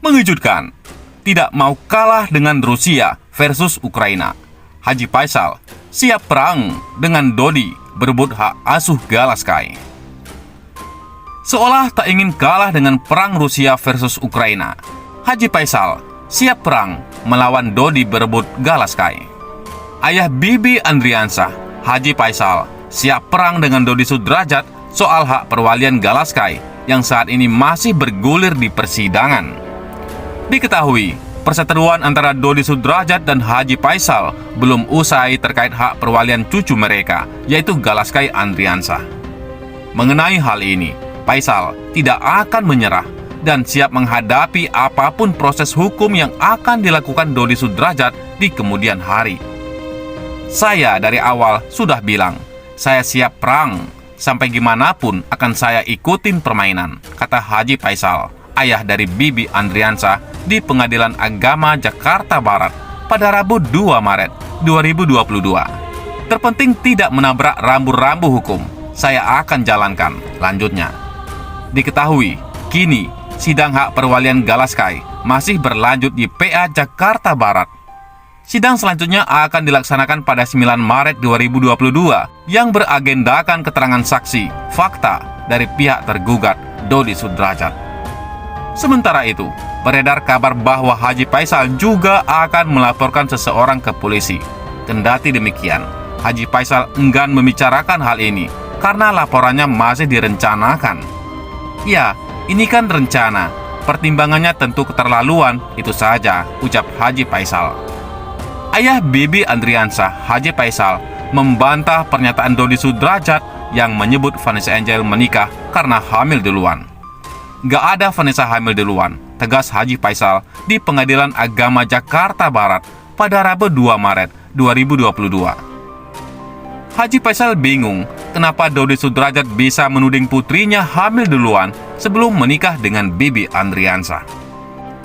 Mengejutkan, tidak mau kalah dengan Rusia versus Ukraina. Haji Faisal siap perang dengan Dodi berebut hak asuh Galaskai. Seolah tak ingin kalah dengan perang Rusia versus Ukraina, Haji Faisal siap perang melawan Dodi berebut Galaskai. Ayah Bibi Andriansah, Haji Faisal, siap perang dengan Dodi Sudrajat soal hak perwalian Galaskai yang saat ini masih bergulir di persidangan. Diketahui, perseteruan antara Dodi Sudrajat dan Haji Faisal belum usai terkait hak perwalian cucu mereka, yaitu Galaskai Andriansah. Mengenai hal ini, Faisal tidak akan menyerah dan siap menghadapi apapun proses hukum yang akan dilakukan Dodi Sudrajat di kemudian hari. Saya dari awal sudah bilang, saya siap perang, sampai gimana pun akan saya ikutin permainan, kata Haji Faisal, ayah dari Bibi Andriansah di Pengadilan Agama Jakarta Barat pada Rabu 2 Maret 2022. Terpenting tidak menabrak rambu-rambu hukum, saya akan jalankan, lanjutnya. Diketahui, kini sidang hak perwalian Galaskai masih berlanjut di PA Jakarta Barat. Sidang selanjutnya akan dilaksanakan pada 9 Maret 2022 yang beragendakan keterangan saksi, fakta dari pihak tergugat Dodi Sudrajat. Sementara itu, beredar kabar bahwa Haji Faisal juga akan melaporkan seseorang ke polisi. Kendati demikian, Haji Faisal enggan membicarakan hal ini karena laporannya masih direncanakan. Ya, ini kan rencana, pertimbangannya tentu keterlaluan, itu saja, ucap Haji Faisal. Ayah Bibi Andriansah, Haji Faisal, membantah pernyataan Dodi Sudrajat yang menyebut Vanessa Angel menikah karena hamil duluan. Gak ada Vanessa hamil duluan, tegas Haji Faisal di Pengadilan Agama Jakarta Barat pada Rabu 2 Maret 2022. Haji Faisal bingung kenapa Dodi Sudrajat bisa menuding putrinya hamil duluan sebelum menikah dengan Bibi Andriansah.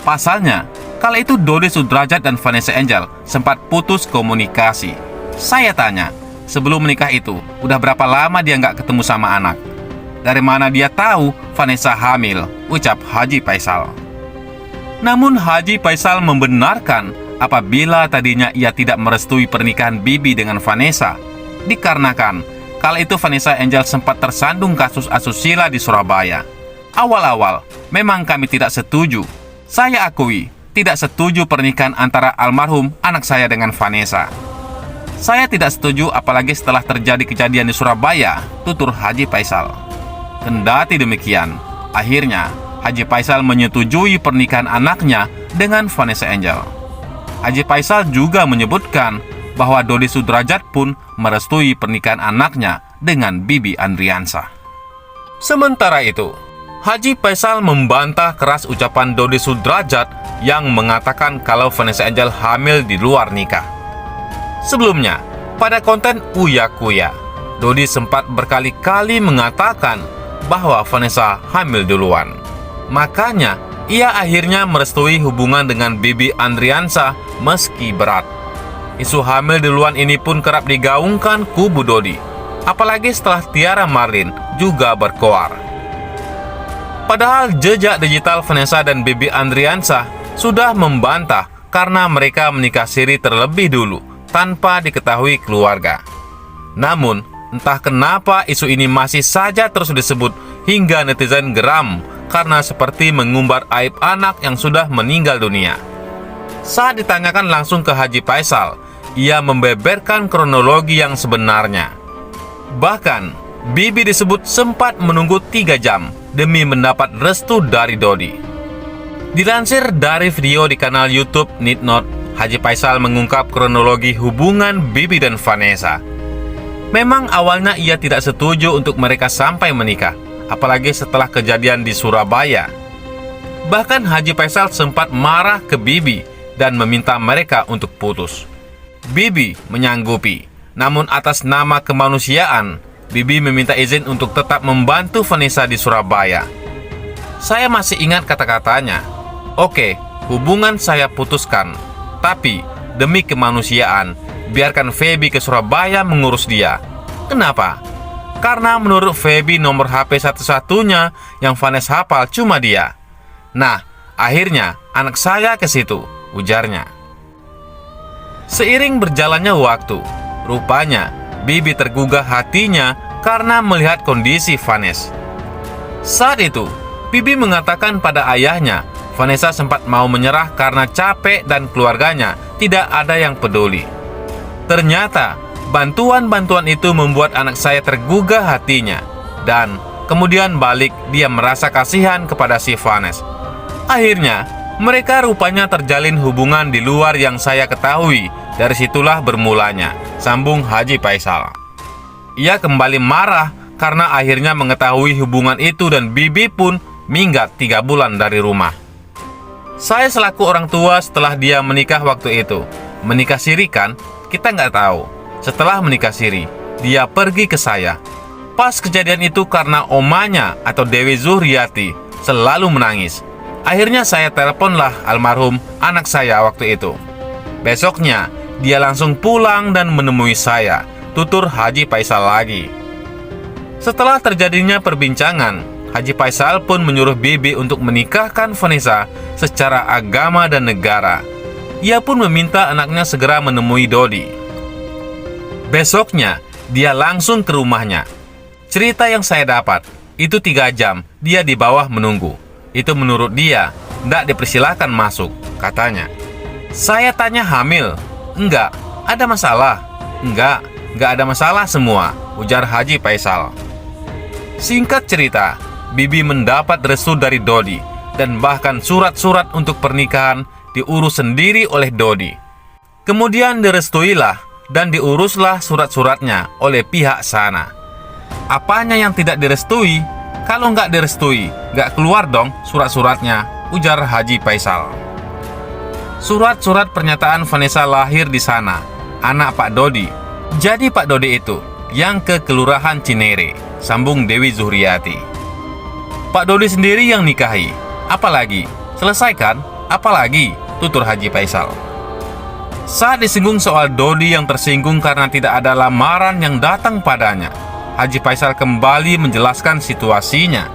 Pasalnya, kala itu Dodi Sudrajat dan Vanessa Angel sempat putus komunikasi. Saya tanya, sebelum menikah itu, udah berapa lama dia nggak ketemu sama anak? Dari mana dia tahu Vanessa hamil? Ucap Haji Faisal. Namun Haji Faisal membenarkan apabila tadinya ia tidak merestui pernikahan Bibi dengan Vanessa, dikarenakan kala itu Vanessa Angel sempat tersandung kasus asusila di Surabaya. Awal-awal, memang kami tidak setuju. Saya akui, tidak setuju pernikahan antara almarhum anak saya dengan Vanessa. Saya tidak setuju apalagi setelah terjadi kejadian di Surabaya, tutur Haji Faisal. Kendati demikian, akhirnya Haji Faisal menyetujui pernikahan anaknya dengan Vanessa Angel. Haji Faisal juga menyebutkan bahwa Dodi Sudrajat pun merestui pernikahan anaknya dengan Bibi Andriansah. Sementara itu, Haji Faisal membantah keras ucapan Dodi Sudrajat yang mengatakan kalau Vanessa Angel hamil di luar nikah. Sebelumnya, pada konten Uya Kuya, Dodi sempat berkali-kali mengatakan bahwa Vanessa hamil duluan. Makanya, ia akhirnya merestui hubungan dengan Bibi Andriansah meski berat. Isu hamil duluan ini pun kerap digaungkan kubu Dodi, apalagi setelah Tiara Marlin juga berkoar. Padahal jejak digital Vanessa dan Bibi Andriansah sudah membantah karena mereka menikah siri terlebih dulu tanpa diketahui keluarga. Namun, entah kenapa isu ini masih saja terus disebut hingga netizen geram karena seperti mengumbar aib anak yang sudah meninggal dunia. Saat ditanyakan langsung ke Haji Faisal, ia membeberkan kronologi yang sebenarnya. Bahkan, Bibi disebut sempat menunggu 3 jam demi mendapat restu dari Dodi. Dilansir dari video di kanal YouTube Need Not, Haji Faisal mengungkap kronologi hubungan Bibi dan Vanessa. Memang awalnya ia tidak setuju untuk mereka sampai menikah, apalagi setelah kejadian di Surabaya. Bahkan Haji Faisal sempat marah ke Bibi dan meminta mereka untuk putus. Bibi menyanggupi, namun atas nama kemanusiaan, Bibi meminta izin untuk tetap membantu Vanessa di Surabaya. Saya masih ingat kata-katanya, "Oke, hubungan saya putuskan, tapi demi kemanusiaan, biarkan Feby ke Surabaya mengurus dia." Kenapa? Karena menurut Feby nomor HP satu-satunya yang Vanessa hafal cuma dia. Nah, akhirnya anak saya ke situ, ujarnya. Seiring berjalannya waktu, rupanya Bibi tergugah hatinya karena melihat kondisi Vanessa. Saat itu, Bibi mengatakan pada ayahnya, Vanessa sempat mau menyerah karena capek dan keluarganya tidak ada yang peduli. Ternyata, bantuan-bantuan itu membuat anak saya tergugah hatinya, dan kemudian balik dia merasa kasihan kepada si Vanessa. Akhirnya, mereka rupanya terjalin hubungan di luar yang saya ketahui. Dari situlah bermulanya, sambung Haji Faisal. Ia kembali marah karena akhirnya mengetahui hubungan itu dan Bibi pun minggat 3 bulan dari rumah. Saya selaku orang tua setelah dia menikah waktu itu. Menikah siri kan? Kita nggak tahu. Setelah menikah siri, dia pergi ke saya. Pas kejadian itu karena omanya atau Dewi Zuhriati selalu menangis. Akhirnya saya teleponlah almarhum anak saya waktu itu. Besoknya, dia langsung pulang dan menemui saya, tutur Haji Faisal lagi. Setelah terjadinya perbincangan, Haji Faisal pun menyuruh Bibi untuk menikahkan Vanessa secara agama dan negara. Ia pun meminta anaknya segera menemui Dodi. Besoknya, dia langsung ke rumahnya. Cerita yang saya dapat, itu 3 jam dia di bawah menunggu. Itu menurut dia, tidak dipersilahkan masuk, katanya. Saya tanya hamil. Enggak, ada masalah? Enggak ada masalah semua, ujar Haji Faisal. Singkat cerita, Bibi mendapat restu dari Dodi, dan bahkan surat-surat untuk pernikahan diurus sendiri oleh Dodi. Kemudian direstuilah dan diuruslah surat-suratnya oleh pihak sana. Apanya yang tidak direstui? Kalau nggak direstui, nggak keluar dong surat-suratnya, ujar Haji Faisal. Surat-surat pernyataan Vanessa lahir di sana, anak Pak Dodi. Jadi Pak Dodi itu yang ke Kelurahan Cinere, sambung Dewi Zuhriati. Pak Dodi sendiri yang nikahi. Apalagi? Selesaikan? Apalagi? Tutur Haji Faisal. Saat disinggung soal Dodi yang tersinggung karena tidak ada lamaran yang datang padanya, Haji Faisal kembali menjelaskan situasinya.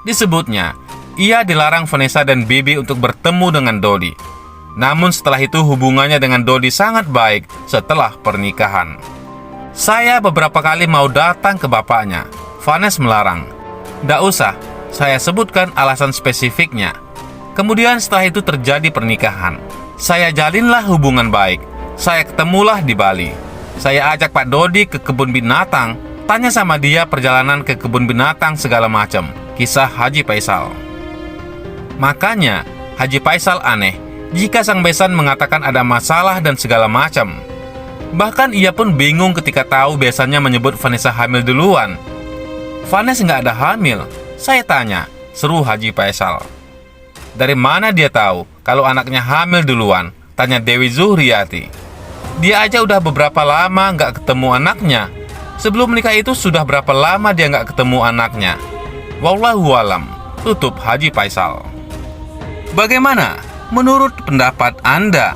Disebutnya, ia dilarang Vanessa dan Bibi untuk bertemu dengan Dodi. Namun setelah itu hubungannya dengan Dodi sangat baik setelah pernikahan. Saya beberapa kali mau datang ke bapaknya. Vanessa melarang. Nggak usah, saya sebutkan alasan spesifiknya. Kemudian setelah itu terjadi pernikahan. Saya jalinlah hubungan baik. Saya ketemulah di Bali. Saya ajak Pak Dodi ke kebun binatang. Tanya sama dia perjalanan ke kebun binatang segala macam. Kisah Haji Faisal. Makanya Haji Faisal aneh jika sang besan mengatakan ada masalah dan segala macam. Bahkan ia pun bingung ketika tahu besannya menyebut Vanessa hamil duluan. Vanessa nggak ada hamil. Saya tanya, seru Haji Faisal. Dari mana dia tahu kalau anaknya hamil duluan? Tanya Dewi Zuhriati. Dia aja udah beberapa lama nggak ketemu anaknya. Sebelum menikah itu sudah berapa lama dia nggak ketemu anaknya? Wallahualam, tutup Haji Faisal. Bagaimana menurut pendapat Anda?